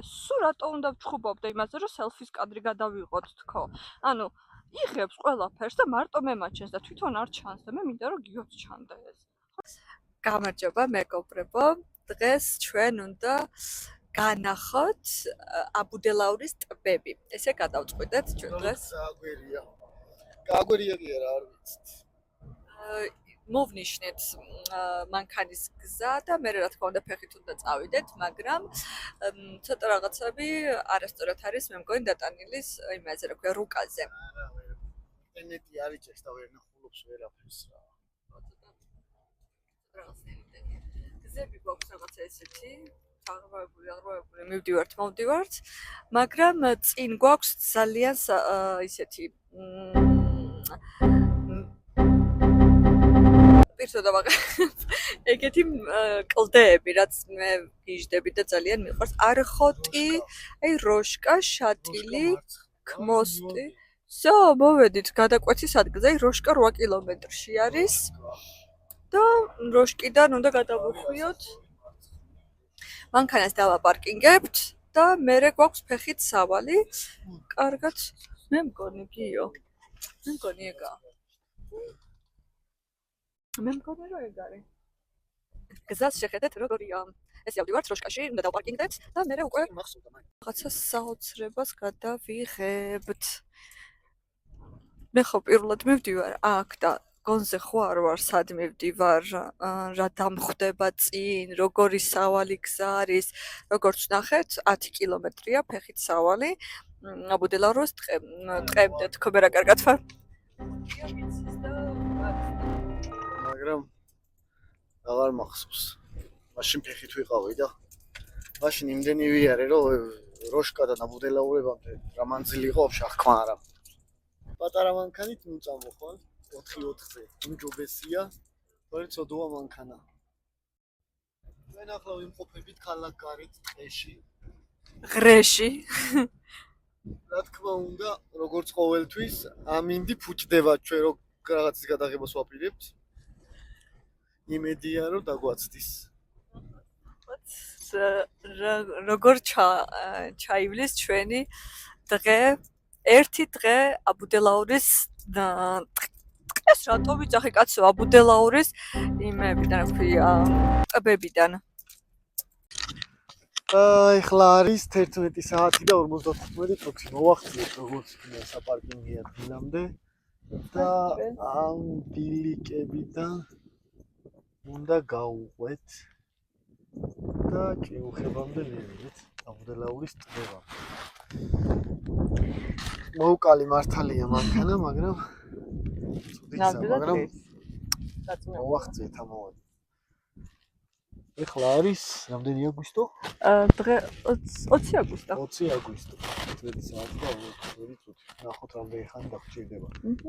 სულ რატო უნდა ვჩხუბობდე იმაზე, რომ სელფის კადრი გადავიღოთ თქო. ანუ იღებს ყველაფერს და მარტო მე მაჩენს და თვითონ არ ჩანს და მე მინდა რომ გიოც ჩანდეს. გამარჯობა მეგობრებო, დღეს ჩვენ უნდა განახოთ აბუდელაურის ტბები. ესე გადავწყვიტეთ ჩვენ დღეს. გაგვერია კი არა, არ ვიცით. მოვნიშნეთ მანქანის გზა და მე რა თქმა უნდა ფეხით უნდა წავიდეთ, მაგრამ ცოტა რაღაცები არასწორად არის მე მგონი დატანილის იმაზე რა ქვია რუკაზე. ინტერნეტი არ იჭერს და ვერ ნახულობს ვერაფერს რა. გზები გვაქვს რაღაცა ესეთი, აღროვებული, მივდივართ, მაგრამ წინ გვაქვს ძალიან ისეთი პირსოდა ეგეთი კლდეები, რაც მე გიჟდები და ძალიან მიყვარს. არხოტი, აი როშკა, შატილი, ქმოსტი. всё, მოვედით გადაკვეთის ადგილზე. აი როშკა 8 კილომეტრში არის და როშკიდან უნდა გადავუხვიოთ. მანქანას დავაპარკინგებთ და მერე გვაქვს ფეხით სავალი. კარგად, მე მგონი გიო. მე მგონი ეგაა. მე მგონი რომ ეგ არის. გზას შეხედეთ როგორია. ესე ავდივართ როშკაში, უნდა დავაპარკინგდეთ და მერე უკვე რაღაცა საოცრებას გადავიღებთ. მე ხო პირველად მივდივარ აქ და გონზე ხო არ ვარ, სად მივდივარ, რა დამხვდება წინ, როგორი სავალი გზა არის. როგორც ნახეთ, 10 კილომეტრია ფეხით სავალი. აბუდელაურის ტყემდე თქო რა კარგად ვარ. მაგრამ აღარ მახსოვს. მაშინ ფეხით ვიყავი და მაშინ იმდენი ვიარე რომ როშკადან აბუდელაურებამდე რა მანძილი იყო შახქმა არა. პატარა მანქანით მიწამო ხო? 4-4-ზე. უმჯობესია, თორე ცოდოა მანქანა. ჩვენ ახლა ვიმყოფებით ქალაქგარეთ ტყეში. ღრეში. რა თქმა უნდა, როგორც ყოველთვის, ამინდი ფუჭდება ჩვენ რო რაღაცის გადაღებას ვაპირებთ. იმედია რომ დაგვაცდის. როგორ ჩაივლის ჩვენი დღე, ერთი დღე აბუდელაურის ტყეს რატო ვიძახი კაცო აბუდელაურის იმებიდან რა ქვია ტბებიდან. ახლა არის 11 საათი და 55 minutი. მოვახციეთ როგორც იქნება საპარკინგი ადგილამდე და ამ ბილიკებიდან უნდა გავუყვეთ და ჭიუხებამდე მივიდეთ აბუდელაურის ტბებამდე. მოუკალი მართალია მანქანა, მაგრამ მოვახციეთ ამოვადი. ეხლა არის რამდენი აგვისტო? დღე 20 აგვისტო. 20 აგვისტო. 11 საათი და 22 წუთი. ნახოთ რამდენი ხანი დაგჭირდება.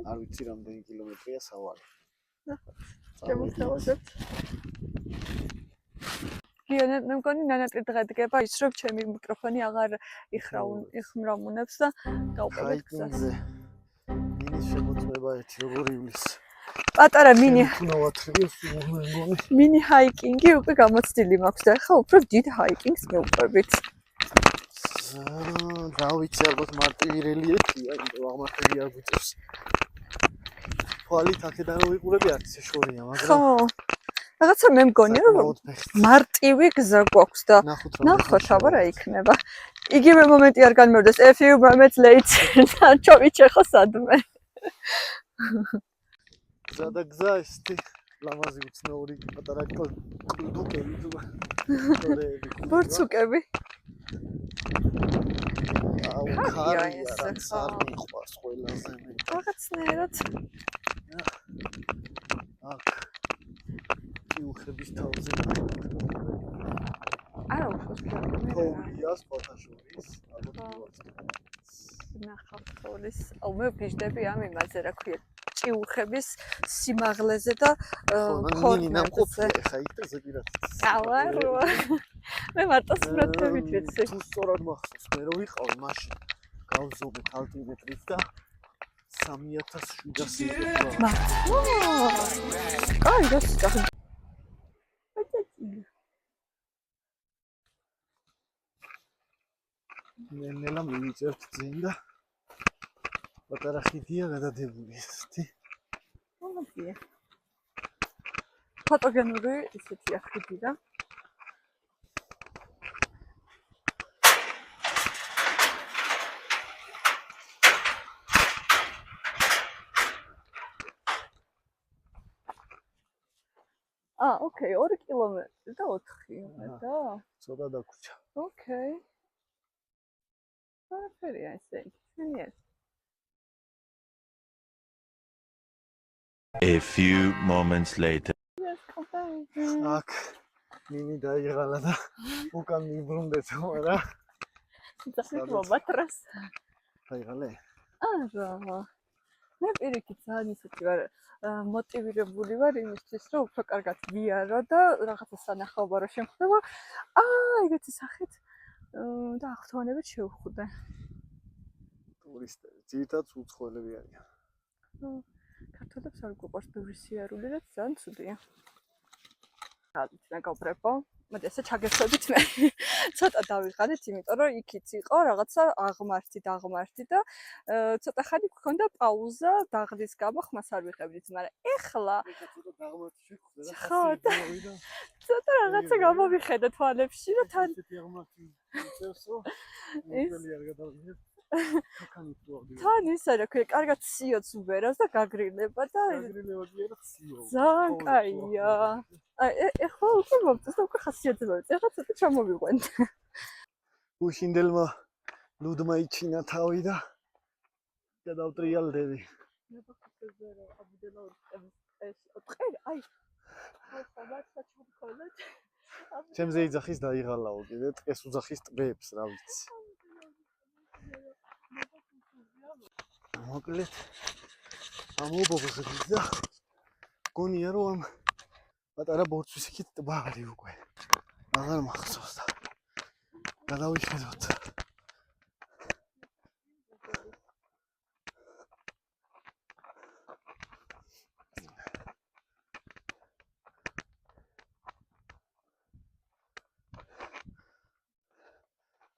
არ ვიცი რამდენი კილომეტრია სავალი. შემოხსოვებთ. გიო, მე მგონი ნანატი დღე დგება ის რომ ჩემი მიკროფონი აღარ იხმრამუნებს და გავყევით გზას. მინის შემოწმება ერთი როგორ ივლის. პატარა მინი მინი ჰაიკინგი უკვე გამოცდილი მაქვს და ახლა უფრო დიდ ჰაიკინგს მოვყვებით. რა ვიცი, ალბათ მარტივი რელიეფია, იმიტომ აღმართები არ გვიწევს. თვალით აქედან რომ ვიყურები არც ისე შორია, მაგრამ ხო. რაღაცა მე მგონი რომ მარტივი გზა გვაქვს და ნახოთ აბა რა იქნება. იგივე მომენტი არ განმეორდეს. A few moments later და ჩოვიჩეხო სადმე. ზადა გზა ესეთი ლამაზი უცნაური პატარა კლდუკები თუ ბორცუკები. აუ ხარია რაც არ მიყვარს ყველაზე მე. რაღაცნაირად აქ ჭიუხების თავზე არა უშოს თოვლია სპოთაშურის ალბათ ნახავთოლის აუ მე ვგიჟდები ამ იმაზე რა ქვია ჭიუხების სიმაღლეზე და ხორნებზე ხა იქ და ზეპირად გავარო მე მარტო სპროტებით ვიცი თუ სწორად მახსოვს მე რო ვიყავი მაშინ გავზობეთ ალტიმეტრით და 3700 მართლა კაი გასწრაფ ნელა მივიწერთ წინ და პატარა ხიდია გადადებული ესეთი. მომდია. ფოტოგენური ისეთი ხიდი და ოკეი, 2 კილომეტრი და 4 და ცოტა დაგვრჩა. ოკეი. არაფერია ესე. შენია. A few moments later. აქ მინი დაიღალა და უკან მიბრუნდეთ, მაგრამ ძახით მომატრას. დაიღალე. არა. მე პირიქით ძალიან ისეთი ვარ მოტივირებული ვარ იმისთვის, რომ უფრო კარგად ვიარო და რაღაცა სანახაობა რო შემხდება. ეგეთი სახით და აღთვალებით შევხვდე. ტურისტები, ძირითადად უცხოელები არიან. ქართველებს არ გვიყვარს ბევრი სიარული და ძალიან ცუდია. გადით მეგობრებო, მოდი ესე ჩაგეხსოვდით მე. ცოტა დავიღალეთ, იმიტომ რომ იქიც იყო რაღაცა აღმართი და ცოტა ხანი გქონდა პაუზა დაღდის გამო ხმას არ ვიღებდით, მაგრამ ეხლა ცოტა დაღმართი შეხვდა და ხო, ცოტა რაღაცა გამოვიხედა თვალებში და თან ესეთი აღმართი წერს რომ ნელი არ გადავიღებ. თან ისე რა ქვია, კარგად სიოც უბერავს და გაგრილება და გაგრილება კი არა ციო. ძალიან კაია. ეხლა უკვე მომწეს და უკვე ხასიათდება. ეხლა ცოტა ჩამოვიყვანთ. უშინდელმა ლუდმა იჩინა თავი და გადავტრიალდები. ჩემზე იძახის დაიღალაო კიდე ტყეს უძახის ტბებს, რა ვიცი. მოკლედ ამობობხდით და გონია რომ ამ პატარა ბორცვის იქით ტბა არის უკვე. აღარ მახსოვს და გადავიხედოთ.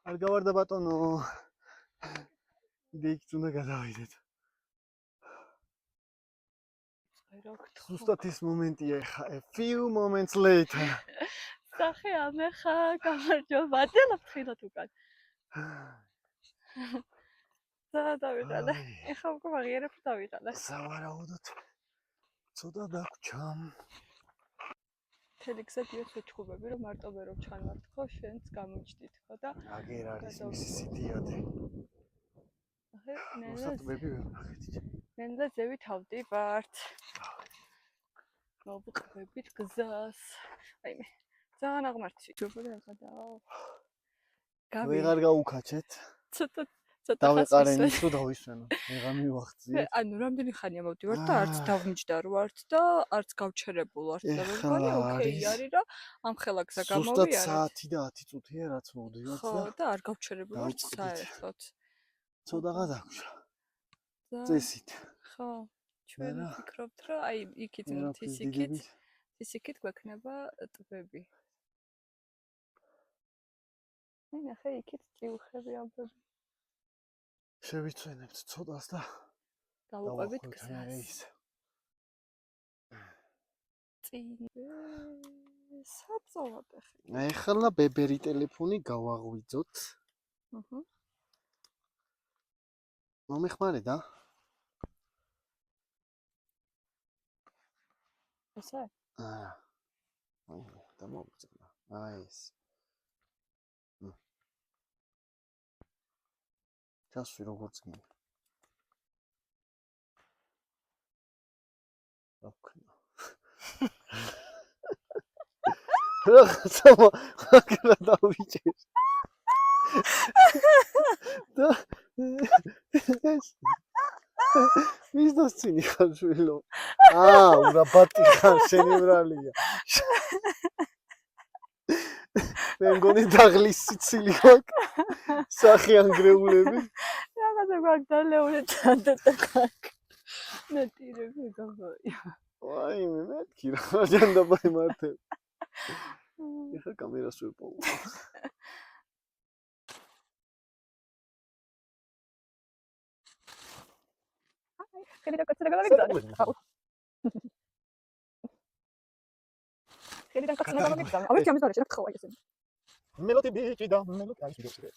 არ გავარდა ბატონო. იქით უნდა გადავიდეთ. ზუსტად ის მომენტია ხა. A few moments later. სახე ამეხა გამარჯობა. დიალოგ ხილოთ უკან. დავიღალე. ეხლა უკვე ვაღიარებ დავიღალე. სავარაუდოდ ცოტა დაგვრჩა. თელიქსა დიოს ვეჩხუბები რომ მარტო ვერ ვჩანვართ ხო შენც გამოჩდით ხო და აგერ არის მისი სიდიადე. მოსატბები ვერ ნახეთ. ნელა ზევით ავდივართ. მოვუყრებით გზას. აი მე ძალიან აღმართში ჯობია და ვეღარ გაუქაჩეთ. ცოტა დავეყარენ ის რომ დავისვენო. ვეღარ მივახციე. ანუ რამდენი ხანია მოვდივართ და არც დავმჯდარ ვართ და არც გავჩერებულ ვართ და მეგონი ოკეი არის რომ ამ ხელა გზა გამოვიარეთ. ზუსტად საათი და 10 წუთია რაც მოვდივართ და ხო და არ გავჩერებულ ვართ საერთოდ. ცოტაღა დაგვრჩა. წესით. ხო. ჩვენ ვფიქრობთ რომ აი იქით თისიქით გვექნება ტბები. ნახე იქით ჭიუხები ამბები. შევიცვენებთ ცოტას და დავუყვებით გზას. წინ საწოვად ახლა. ეხლა ბებერი ტელეფონი გავაღვიძოთ. მომეხმარე და? ესე? და მოგწევნა. აი ეს. ჩასვი როგორც გინდა. ოკეი. რაღაცა მაგრა დავიჭერ. და ვის დასცინი ხარ შვილო? ურა ბატი ხარ შენი ბრალია. მე მგონი დაღლის სიცილი გვაქვს. სახე ანგრეულები. რაღაცა გვაქვს დალეული და გვაქვს. ნეტირები გავია. ვაი მე მეთქი რა ჯანდაბა იმართებ. ეხა კამერას ვერ პოვა. ხელიდან კაცი რა გავიგზავნე. ხელიდან კაცი რა გავიგზავნე. ავე ჩემს დარეში რა ხავა ისე. მელოდი ბიჭი და მელოდი არის ვიდეო.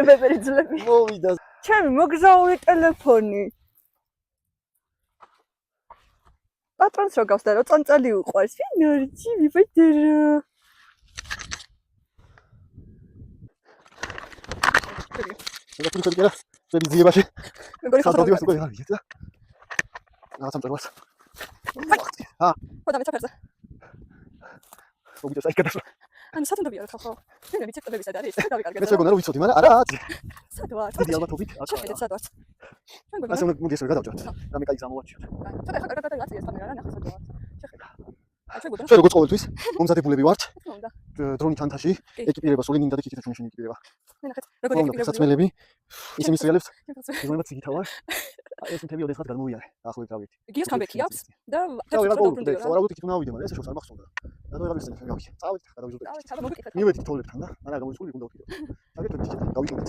ბებერი ძლები. მოვიდა. ჩემი მოგზაური ტელეფონი. პატრონს რო გავს და რო წანწალი უყვარს. ვინ არის? ვიბედერა. და თუ ხერხერა, ზები ძიებაში. მეგონი ხარ. სადიოს უკვე არის და. რაღაცა მწერვას. ხოდა მეცაფერზე. მოვიდა საიქადასო. ანუ სათუნდობია ხო? მე ვიცი სად არის? დავიკარგე. მეც მეგონა რომ ვიცოდი, მაგრამ არა აცი. სად ვარ? დიდი ალბათობით. შეხედეთ სად ვარ. ასე უნდა მოგიეს რომ გადავჭოთ. რამე კაი გამოვაჩიოთ. ცოტა ხარ გადაგაცი ეს კამერა რა ნახე სად ვარ. შეხედე. ჩვენ როგორც ყოველთვის მომზადებულები ვართ. უნდა. დრონის თანთაში ეკიპირება სული მინდა და კიკითა ჩვენი ეკიპირება. მე ნახეთ როგორ ეკიპირება. საცმელები ისე მისრიალებს. იმენაც იგითავარ. ეს მთელი ოდესღაც გადმოვიარე. ახლობით გავიქი. გიოს კამბექი აქვს და დავუბრუნდე. სავარაუდოდ იქ უნდა ავიდე, მაგრამ ესე შორს არ მახსოვდა. რატო აღარ ვიცი, გავიქი. წავით, გადავიზრდე. წავით, მოგიკითხეთ. მივედი თოლებთან და არა გამოიწვული უნდა ვქიდო. აგეთქვით ისე გავიქიდეთ.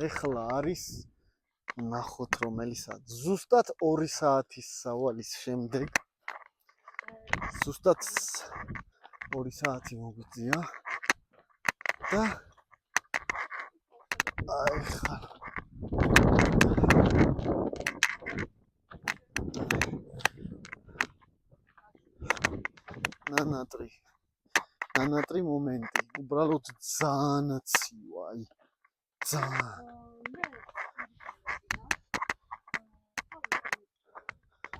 ეხლა არის ნახოთ რომელი საათი. ზუსტად 2 საათის სავალის შემდეგ. ზუსტად 2 საათი მოგვიწია და ეხლა ნანატრი მომენტი, უბრალოდ ძალიან ცივა, აი ძალიან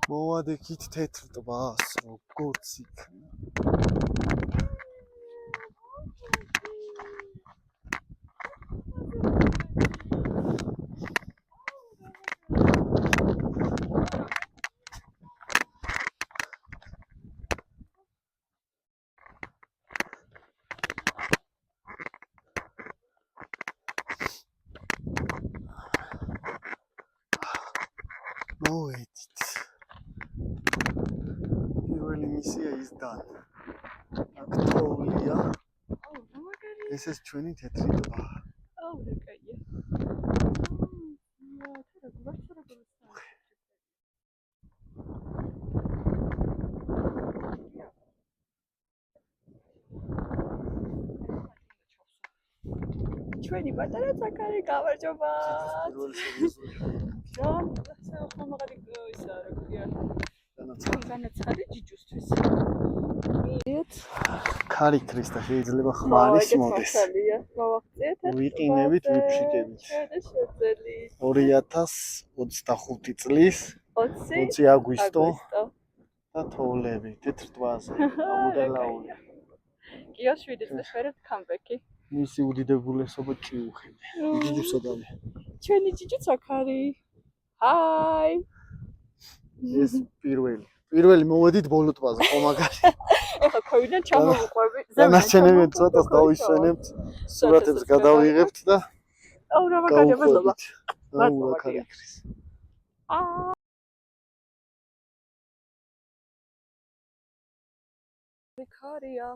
მოვადექით თეთრ ტბას, როგორც იქნა. მოვედით. პირველი მისია is done. აქტოვლია. ეს ეს ჩვენი თეთრი ტბა. აუ რა კაია. ჩვენი პატარა საკარი გამარჯობა. პირველი სერიოზული. ხომაღალი ისა რა ქვია. განაცხადი. განაცხადი ჯიჯუსთვის. ქარიქრის და შეიძლება ხმარის მოდეს. მოვახციეთ. ვიყინებით, ვიფშიტებით. შეძელი. 2025 წლის 20 აგვისტო და თოვლები თეთრ ტბაზე. გამოდელაული. კიოს 7 წლის მერე კამბექი. მისი უდიდებულესობა ჭიუხები. ჯიჯუსადავი. ჩვენი ჯიჯუც აქ არის. ჰაი. ეს პირველი მოვედით ბოლო ტბაზე, ხომაგარი. ეხლა ქვევიდან ჩამოვუყვები. დანარჩენები ცოტას დავისვენებთ, სურათებს გადავიღებთ და აუ რა მაგარია მადლობა. აუ რა ქარიქრის. ქარია.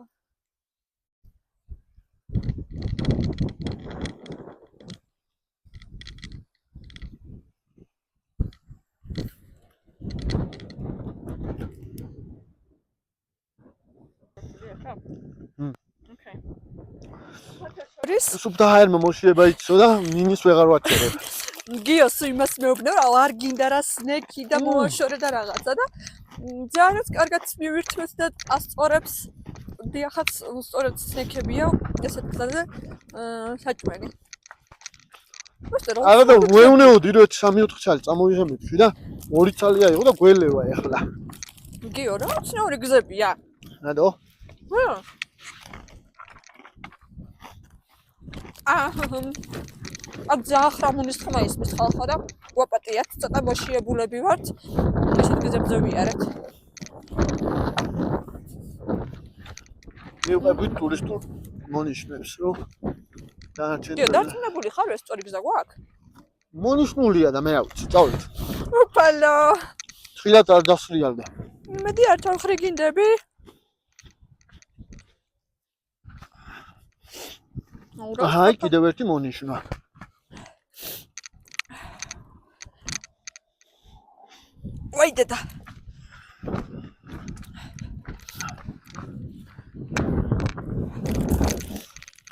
Okay. სუბდაერმა მოშიება იცო და მინის ვეღარ ვაჩერებ. გიოს იმას მეუბნე რა არ გინდა რა სნექი და მოაშორე და რაღაცა და ძალიანაც კარგად მივირთმევთ და ასწორებს დიახაც სწორად სნექებია ესეთ გზაზე საჭმელი. არა და ვეუნეოდი რომ 3-4 ცალი წამოვიღებდი და 2 ცალია იყო და გველევა ეხლა. გიო რა ცნაური გზებია. რატო? აქ ძახრამუნის ხმა ისმის ხალხო და გვაპატიათ ცოტა მოშიებულები ვართ ესეთ გზებზე ვიარეთ. მივყვებით ტურისტულ მონიშნებს რომ დანარჩენი დარწმუნებული ხარ ეს სწორი გზა გვაქვს? მონიშნულია და მე რა ვიცი, წავით. უპალო. ხილად არ დასრიალდა. მედი არ თორხრი გინდები? აჰა, კიდევ ერთი მონიშნა. ვაი დედა.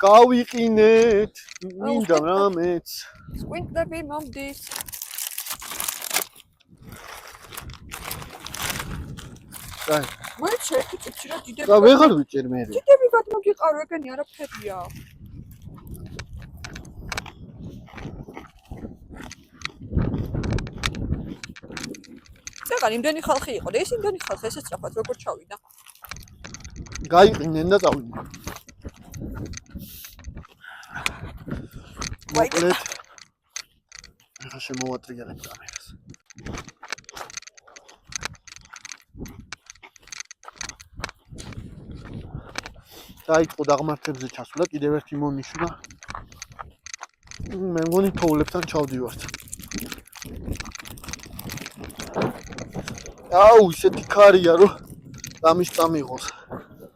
გავიყინეთ, მინდა რამეც. სკვინტები მომდის. აი, მე შეერთი წუთი რა დიდები. და ვეღარ ვიჭერ მე. დიდები გადმოგიყარო, ეგენი არაფერია. წეგან იმდენი ხალხი იყო და ეს იმდენი ხალხი ესე სწრაფად როგორ ჩავიდა. გაიყინენ და წავიდნენ. მოკლედ. ახლა შემოვატრიალებ კამერას. დაიწყო დაღმართებზე ჩასვლა, კიდევ ერთი მონიშნა. მე მგონი თოვლებთან ჩავდივართ. აუ, ისეთი ქარია, რომ დამის წამიღოს.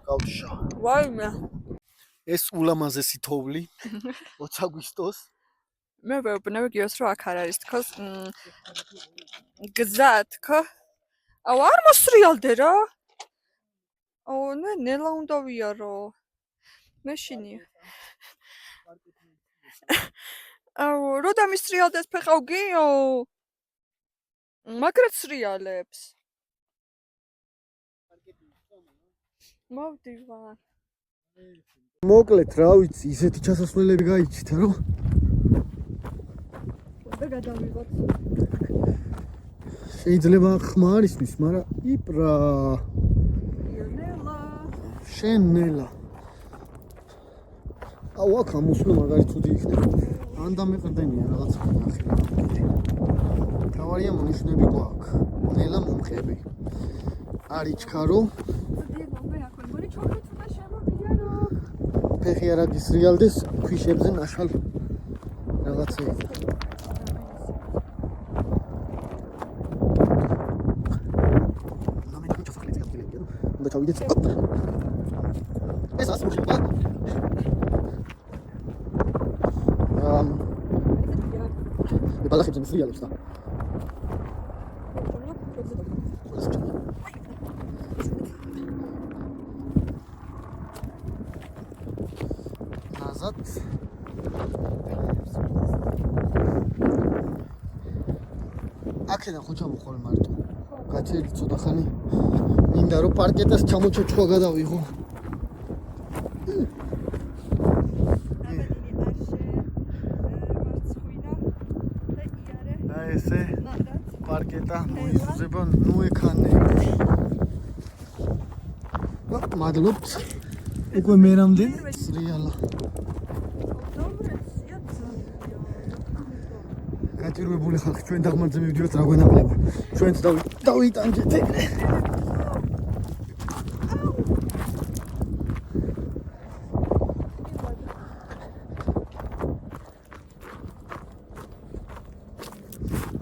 გავშა. ვაიმე. ეს ულამაზესი თოვლი 20 აგვისტოს. მე ვეუბნები გიოს რომ აქ არ არის თქოს გზა თქო. აუ არ მოსრიალდე რა. აუ ნელა უნდა ვიარო. მეშინი. აუ რო დამისრიალდეს ფეხავ გიო. მაგრად სრიალებს. მოვდივარ. მოკლედ რა ვიცი, ისეთი ჩასასვლელები გაიჩითა რომ და გადავიღოთ. შეიძლება ხმა არ ისმის, მაგრამ იპრა. ნელა. შენ ნელა. აუ აქ ამოსვლა მაგარი ცუდი იქნება. ან დამეყრდენია რაღაცა ნახე. თავარია მონიშნები გვაქვს. ნელა მომხები. არიჩქარო. ფეხი არა გისრიალდეს, ქვიშებზე ნაშალ რაღაცა იყო. ნამენი ჩასახლე წიგნები და უნდა ჩავიდეთ. ეს ასმუშება. მე ბალახებზე მსრიალებს და. назад. აქედან ხო ჩამოხვალ მარტო. გაჩერდი ცოტა ხანი. მინდა რომ პარკეტას ჩამოჩოჩხვა გადავიღო. აი ესე პარკეტა მოიზრება, ნუ ეკანე. მადლობთ. უკვე მე რამდენ სრიალა. გაჭირვებული ხალხი ჩვენ დაღმართზე მივდივართ რა გვენაკლება. ჩვენც დავიტანჯეთ ეგრე.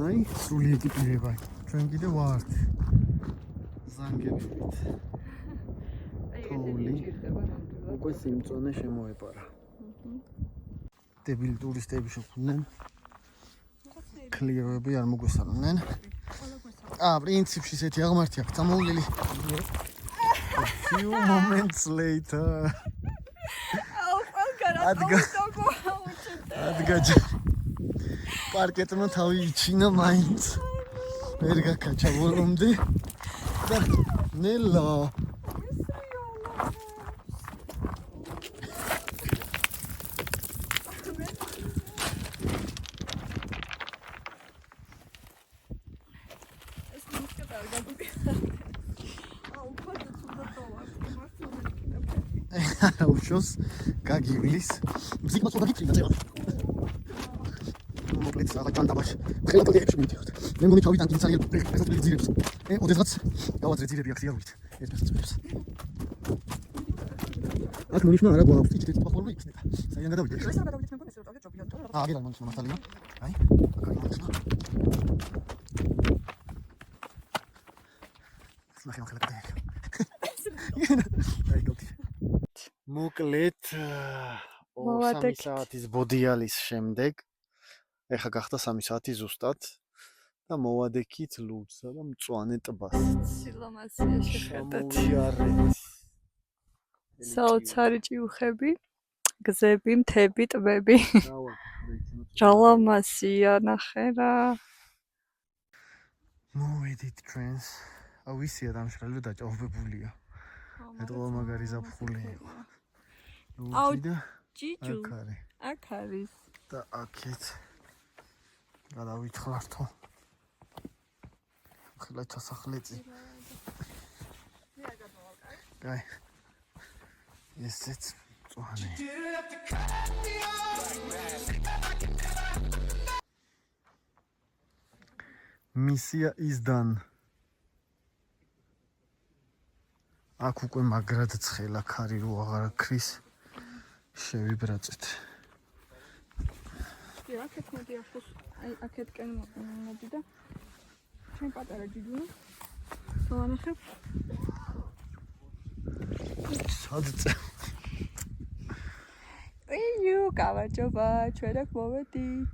აი, სრული ეკიპირება. ჩვენ კიდე ვართ. ზანგებით. თოვლი. უკვე სიმწონე შემოეპარა. დებილი ტურისტები შეხვდნენ. კლიერები არ მოგვესალმნენ. პრინციპში ესეთი აღმართი აქვს წამოვლილი. Few moments later. ადგაჯა. პარკეტმა თავი იჩინა მაინც. ვერ გაკაჩა ბოლომდე. და ნელა. უშოს გაგივლის მზიკმაც უნდა გიწინა წევა მოკლედ ახლა ჩანდაბაში ხელა ტელეებში მივიდივართ მე მგონი თავიდან გინცალია ესეთ ძირებს ოდესღაც გავაძრე ძირები აქ სიარულით ეს მეცნიერებს აქ მონიშნა არა გვაქვს ტიჭით პლატფორმა იქნება საიდან გადავიდეთ ეს რა გადავიდეთ მე მგონი ეს რა დავდეთ ჯობია აგერა მონიშნა მასალია აი აკარი მონიშნა ნახე ახლა გადაიქ აი გოთი მოკლედ 3 საათის ბოდიალის შემდეგ ეხა გახდა 3 საათი ზუსტად და მოვადექით ლუძსა და მწვანე ტბას. სილამაზეა შეხედეთ. შემოვიარეთ. საოცარი ჭიუხები, გზები, მთები, ტბები. ჯალამასია ნახე რა. მოვედით ჩვენს. აუ ისია დამშრალი და დაჭაობებულია. ეტყობა მაგარი ზაფხული იყო. აუ და ჯიჯუ. აქ არის. და აქეთ გადავითხრართო. ხლა ჩასახლეწი. კაი. ესეც მწვანე. მისია is done. აქ უკვე მაგრად ცხელა ქარი რო აღარ ქრის. შევიბრაწეთ. აქეთ მოდი ახლოს, აი აქეთკენ მოდი და ჩვენ პატარა ჯიჯუნა. დავანახებ. სადწე. იუ, გავაჯობა, ჩვენ აქ მოვედით.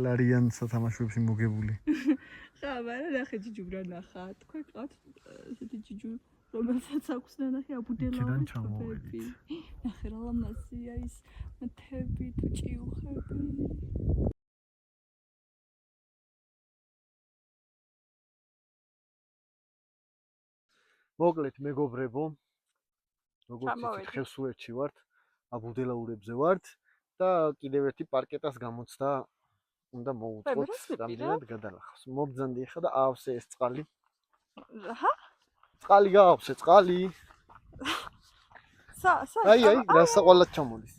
ლარიან სათამაშოებში მოგებული. ხა, მაგრამ ნახე ჯიჯურა ნახა. თქვენ ყავთ ესეთი ჯიჯუ, რომელსაც აქვს ნახე აბუდელაური ტბები. ნახე რა ლამაზია ის მთები, ჭიუხები. მოკლედ მეგობრებო, როგორც იცით, ხევსურეთში ვართ, აბუდელაურებზე ვართ და კიდევ ერთი პარკეტას გამოცდა უნდა მოუწყოთ, რამდენად გადალახავს. მობძანდი ხა და აავსე ეს წყალი. ჰა? წყალი გაავსე, წყალი. აი, გასაყვალად ჩამოდის.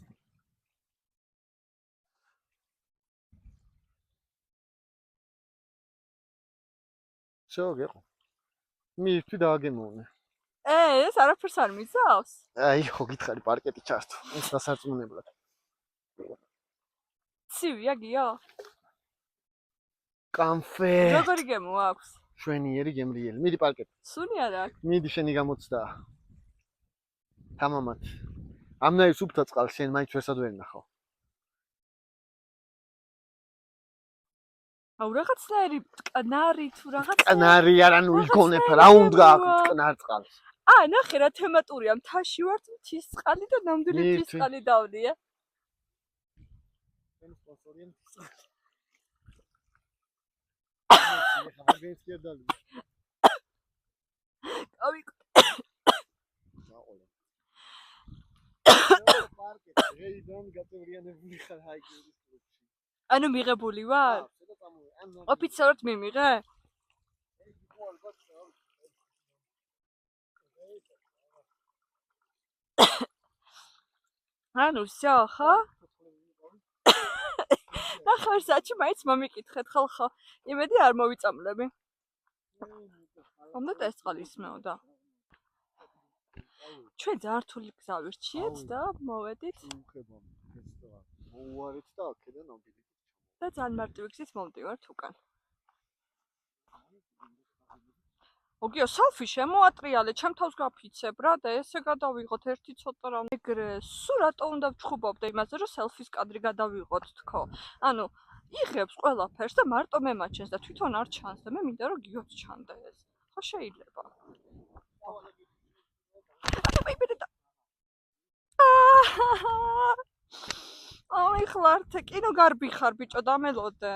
შო გეყო. მივთვი დააგემოვნე. ეს არაფერს არ მისავს? აი, ხო გითხარი პარკეტი ჩართო. ეს დასარწმუნებლად. ცივია გია? კამფეტ. როგორი გემო აქვს? შვენიერი გემრიელი. მიდი პარკეტი. სუნი არა აქვს. მიდი შენი გამოცდა. თამამად. ამნაირ სუფთა წყალს შენ მაინც ვერსად ვერ ნახავ. აუ რაღაცნაირი მტკნარი თუ რაღაც მტკნარი არა ნუ იგონებ რა უნდა აქვს მტკნარ წყალს. ნახე რა თემატურია მთაში ვართ მთის წყალი და ნამდვილი მთის წყალი დავნია. ეს სპონსორია მთის წყალი. ავი პარკეტი რეიდან გაწევრიანებული ხარ ჰაიკინგის კლუბში. ანუ მიღებული ვარ? ოფიციალურად მიმიღე? ანუ всё, ხო? ახლა საჩი მაინც მომიკითხეთ ხალხო. იმედი არ მოვიწამლები. ამდენ ეს წყალი ისმეოდა. ჩვენ ძალიან რთული გზა ვირჩიეთ და მოვედით. მოუარეთ და აქედან ამბილით. და ძალიან მარტივი გზით მომდივართ უკან. ოგიო, სელფი შემოატრიალე, ჩემ თავს გაფიცებ რა და ესე გადავიღოთ ერთი ცოტა რამ. ეგრე, სულ რატო უნდა ვჩხუბობდე იმაზე, რომ სელფის კადრი გადავიღოთ თქო. ანუ იღებს ყველაფერს და მარტო მე მაჩენს და თვითონ არ ჩანს და მე მინდა რომ გიოც ჩანდეს. ხო შეიძლება. აი ხლართე, კინო გარბი ხარ ბიჭო, დამელოდე.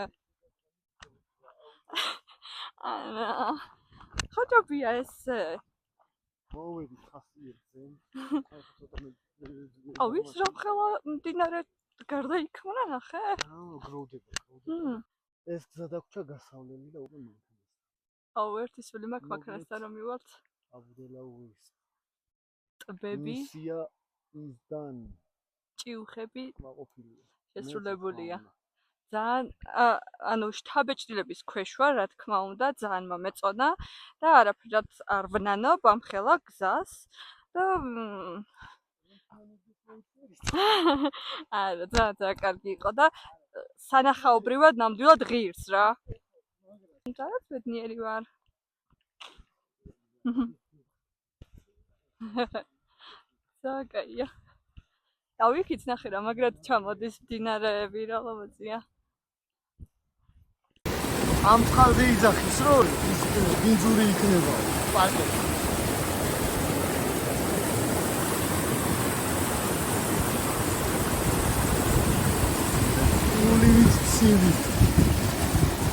ანა ხოჭობია ესე. მოვედი ხასიერთზე. აუ ის რა ხელა მდინარე გარდა იქმნა ნახე? გროვდება. ეს გზა დაგვრჩა გასავლელი და უკვე მანქანა. აუ ერთი სული მაქვს მანქანასთან რომ მივალთ. აბუდელაურის ტბები. მისია is done. ჭიუხები მაყოფილია. შესრულებულია. ძალიან ანუ შთაბეჭდილების ქვეშ ვარ, რა თქმა უნდა, ძალიან მომეწონა და არაფერად არ ვნანობ ამ ხელა გზას და არა, ძალიან კარგი იყო და სანახაობრივად ნამდვილად ღირს რა. ძალიან ბედნიერი ვარ. ძალიან კაია. დავიქით ნახე რა, მაგრად ჩამოდის მდინარეები რა ლამაზია. ამ ხალხი იძახის რომ ის ბინძური იქნება პარკი. ულივიც ცივი.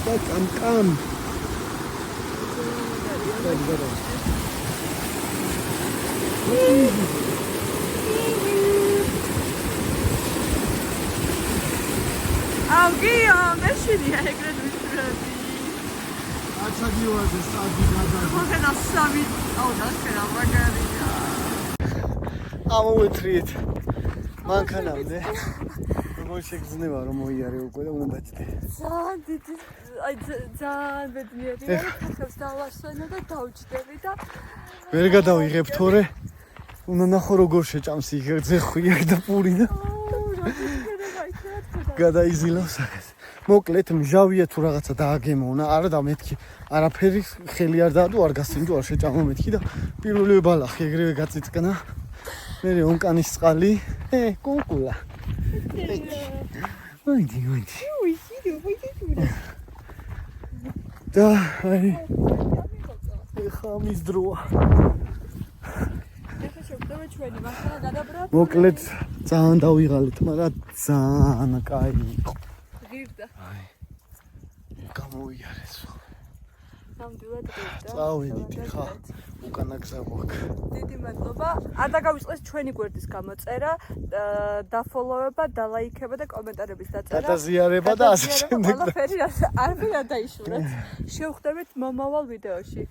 და კანკან. ავგია, მეშინია ეგრეთ ვისწრები. აჩადიوازه სადი გადადა. ხოხენა სამი, აუ დასერა მაგარია. ამოვეთრიეთ. მანქანამდე. როგორ შეგრძნება რომ მოიარე უკვე და უნდა დაწდე. ძალიან დიდი, აი ძალიან ბედნიერია. ხალხს დავასვენე და დავჭდები და ვერ გადავიღებ თორე. უნდა ნახო როგორ შეჭამს იგერძე ხვიაკ და პური და გადაიზილავს ახეს. მოკლედ მჟავია თუ რაღაცა დააგემოვნა, არა და მეთქი არაფერი ხელი არ დაადო, არ გასცინჯო, არ შეჭამო მეთქი და პირველივე ბალახი ეგრევე გაწიწკნა. მერე ონკანის წყალი, კუკულა. ვაიდი. და აი ეხა მის დროა. მოკლედ ძალიან დავიღალეთ, მაგრამ ძალიან კაი იყო. ღირდა. აი. გამოვიარეს. ნამდვილად ღირდა. წავედით ხა. უკანა გზა გვაქვს. დიდი მადლობა. არ დაგავიწყდეს ჩვენი გვერდის გამოწერა, დაფოლოვება, დალაიქება და კომენტარების დაწერა. გადაზიარება და ასე შემდეგ. ყველაფერი არ დაიშურეთ. შევხვდებით მომავალ ვიდეოში.